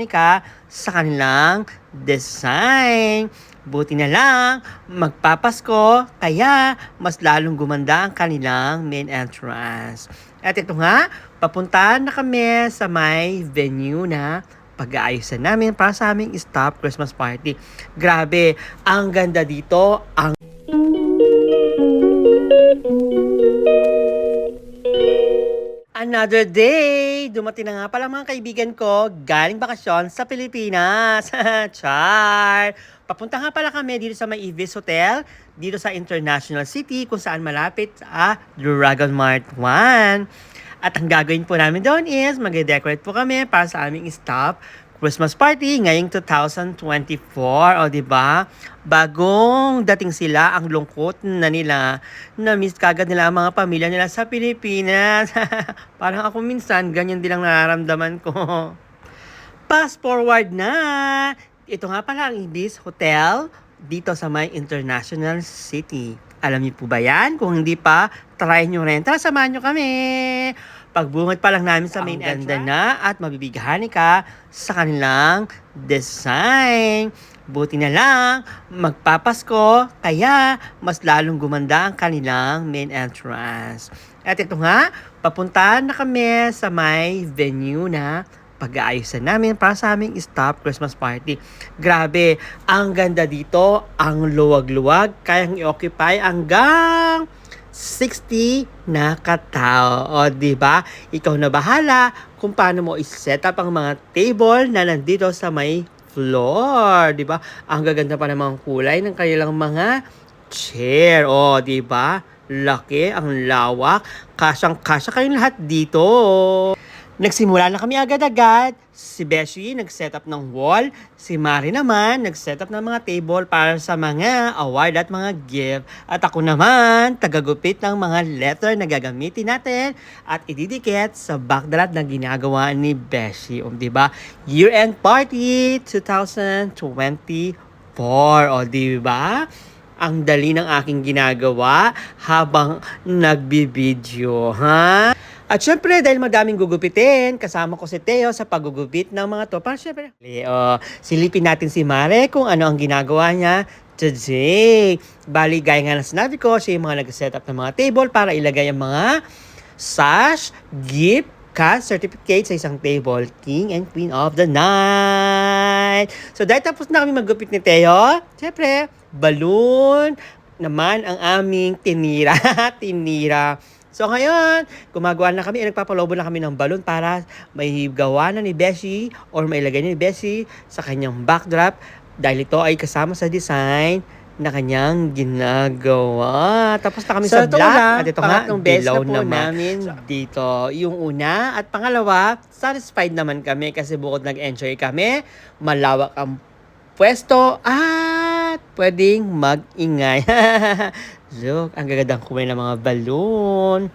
ka sa kanilang design. Buti na lang, magpapasko, kaya mas lalong gumanda ang kanilang main entrance. At ito nga, papunta na kami sa may venue na pag-aayusan namin para sa aming stop Christmas party. Grabe, ang ganda dito, ang another day! Dumating na nga pala mga kaibigan ko galing bakasyon sa Pilipinas. Char! Papunta nga pala kami dito sa may Ibis Hotel, dito sa International City, kung saan malapit sa Dragon Mart 1. At ang gagawin po namin doon is mag-decorate po kami para sa aming stop Christmas party ngayong 2024. O diba? Bagong dating sila, ang lungkot na nila. Na-miss kagad nila ang mga pamilya nila sa Pilipinas. Parang ako minsan, ganyan din ang nararamdaman ko. Fast forward na! Ito nga pala ang Ibis Hotel dito sa may International City. Alam niyo po ba yan? Kung hindi pa, try nyo rin. Tara, samahan nyo kami! Pagbungat pa lang namin sa main entrance na at mabibighanin ka sa kanilang design. Buti na lang, magpapasko, kaya mas lalong gumanda ang kanilang main entrance. At ito nga, papunta na kami sa may venue na pag-aayusan namin para sa aming stop Christmas party. Grabe, ang ganda dito, ang luwag-luwag, kayang i-occupy hanggang 60 na katao. O, diba? Ikaw na bahala kung paano mo i-set up ang mga table na nandito sa may floor. Diba? Ang gaganda pa ng mga kulay ng kanilang mga chair. O, diba? Laki, ang lawak. Kasyang-kasya kayong lahat dito. Nagsimula na kami agad-agad. Si Beshi nag-setup ng wall. Si Mari naman nag-setup ng mga table para sa mga award at mga gift. At ako naman, tagagupit ng mga letter na gagamitin natin at ididikit sa backdrop na ginagawa ni Beshi. Diba? Year-end party 2024. O diba? Ang dali ng aking ginagawa habang nagbibideo, ha? At syempre, dahil madaming gugupitin, kasama ko si Theo sa paggugupit ng mga to. Para syempre, silipin natin si Mare kung ano ang ginagawa niya today. Bali, gaya nga na sinabi ko, siya yung mga nag-set up ng mga table para ilagay ang mga sash, gift, cash certificate sa isang table. King and Queen of the Night. So, dahil tapos na kami maggupit ni Theo, syempre, balloon naman ang aming tinira. So ngayon, gumagawa na kami, nagpapalobo na kami ng balon para may gawa na ni Beshi or mailagay ni Beshi sa kanyang backdrop dahil ito ay kasama sa design na kanyang ginagawa. Tapos na kami sa black at ito nga, dilaw naman dito. Yung una at pangalawa, satisfied naman kami kasi bukod nag-enjoy kami, malawak ang pwesto at pwedeng mag-ingay. Look, ang gagandang kulay ng mga balloon.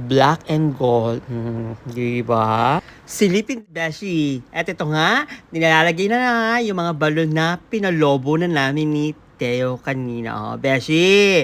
Black and gold. Diba? Silipin, Beshi. At ito nga, nilalagay na yung mga balloon na pinalobo na namin ni Theo kanina. Beshi,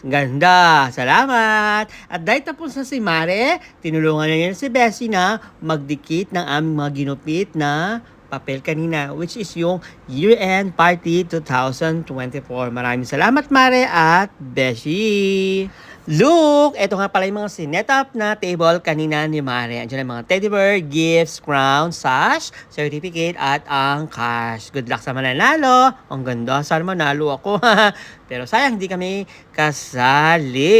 ganda. Salamat. At dahil tapos na si Mare, tinulungan na niya si Beshi na magdikit ng aming mga ginupit na papel kanina, which is yung year-end party 2024. Maraming salamat, Mare at Beshi. Look! Ito nga pala yung mga sinet-up na table kanina ni Mare. Andiyan ang mga teddy bear, gifts, crown, sash, certificate, at ang cash. Good luck sa mananalo. Ang ganda. Sana manalo ako. Pero sayang, hindi kami kasali.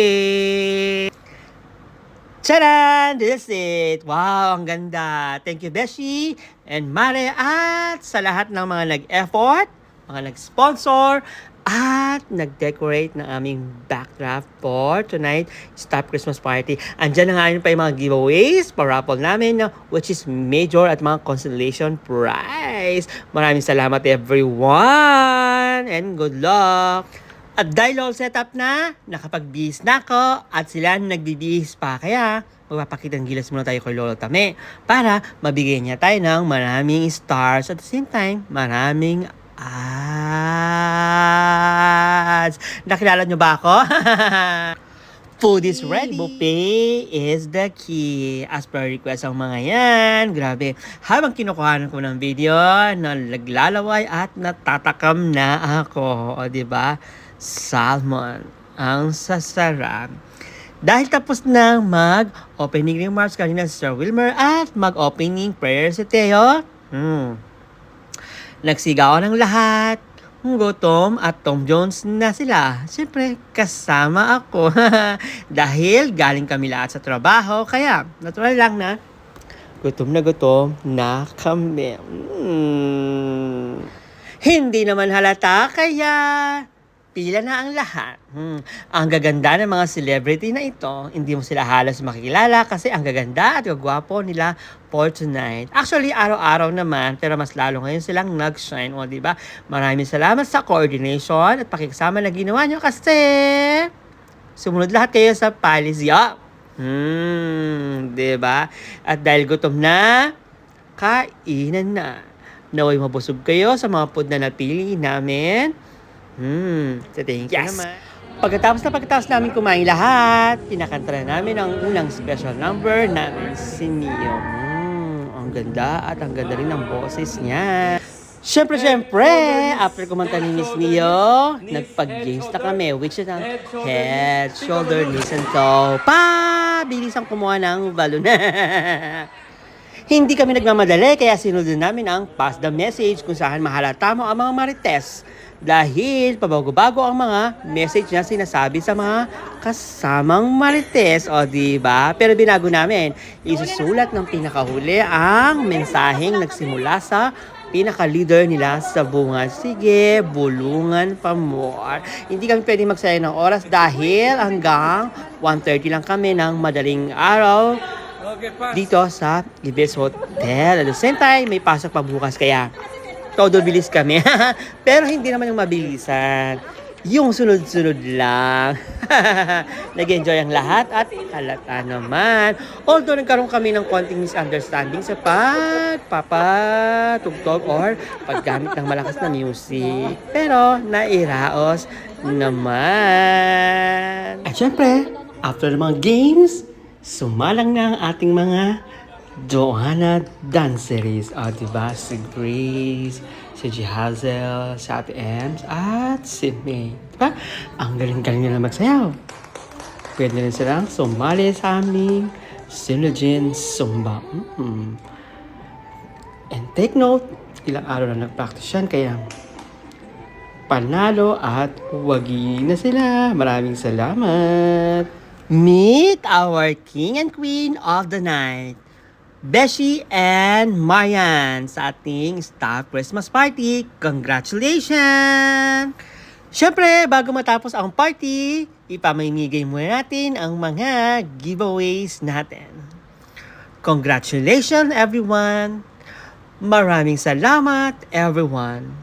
Tcharan! This is it! Wow, ang ganda! Thank you, Beshi and Mare at sa lahat ng mga nag-effort, mga nag-sponsor, at nag-decorate ng aming backdrop for tonight Stop Christmas Party. Andyan na nga rin pa yung mga giveaways, pa-raffle namin, which is major at mga consolation prize. Maraming salamat everyone and good luck! At dahil all set up na, nakapag-bihis na ako at sila nagbibihis pa. Kaya magpapakitang gilas muna tayo kay Lolo Tame para mabigyan niya tayo ng maraming stars at the same time, maraming ads. Nakilala niyo ba ako? Food is ready. Buffet is the key. As per request ang mga yan. Grabe. Habang kinukuhanan ko ng video, naglalaway at natatakam na ako. O, diba? Salmon. Ang sasarap. Dahil tapos na mag-opening remarks kanina si Sir Wilmer at mag-opening prayer si Teo, nagsigaw ng lahat. Gutom at Tom Jones na sila. Siyempre, kasama ako. Dahil galing kami lahat sa trabaho, kaya natural lang na gutom na kami. Hindi naman halata, kaya pila na ang lahat. Ang gaganda ng mga celebrity na ito, hindi mo sila halos makikilala kasi ang gaganda at gagwapo nila for tonight. Actually, araw-araw naman, pero mas lalo ngayon silang nag-shine. O, diba? Maraming salamat sa coordination at pakikisama na ginawa nyo kasi sumunod lahat kayo sa palisya. Diba? At dahil gutom na, kainan na. Naway mabusog kayo sa mga food na napili namin. Thank you naman. Pagkatapos namin kumain lahat, pinakanta na namin ang unang special number namin, si Neo. Ang ganda at ang ganda rin ng boses niya. Siyempre, after kumanta ni Miss Neo, nagpag-games na kami, which is ang head, shoulder, knees, and toe. Bilis ang kumuha ng balon. Hindi kami nagmamadali, kaya sinunod namin ang pass the message kung saan mahalata mo ang mga marites. Dahil pabago-bago ang mga message na sinasabi sa mga kasamang marites. O, diba? Pero binago namin. Isusulat ng pinakahuli ang mensaheng nagsimula sa pinaka-leader nila sa bunga. Sige, bulungan pa more. Hindi kami pwede magsayang ng oras dahil hanggang 1:30 lang kami ng madaling araw dito sa Ibis Hotel. At the same time, may pasok pa bukas kaya todo bilis kami. Pero hindi naman yung mabilisan. Yung sunod-sunod lang. Nag-enjoy ang lahat at halata naman. Although nagkaroon kami ng konting misunderstanding sa pagpapatugtog or paggamit ng malakas na music. Pero nairaos naman. At syempre, after ng mga games, sumalang na ang ating mga Joanna danceries. Diba? Si Grace, si Jihazel, si Ate Ems, at si May. Diba? Ang galing-galing nila magsayaw. Pwede rin silang sumali sa aming Silogin Zumba. And take note, ilang araw na nag-practice yan, kaya panalo at wagi na sila. Maraming salamat. Meet our king and queen of the night, Beshi and Marian, sa ating staff Christmas party. Congratulations! Siyempre, bago matapos ang party, ipamimigay muna natin ang mga giveaways natin. Congratulations everyone! Maraming salamat everyone!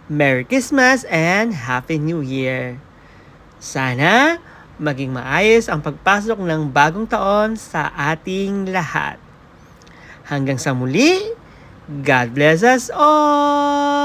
Merry Christmas and Happy New Year! Sana maging maayos ang pagpasok ng bagong taon sa ating lahat. Hanggang sa muli, God bless us all!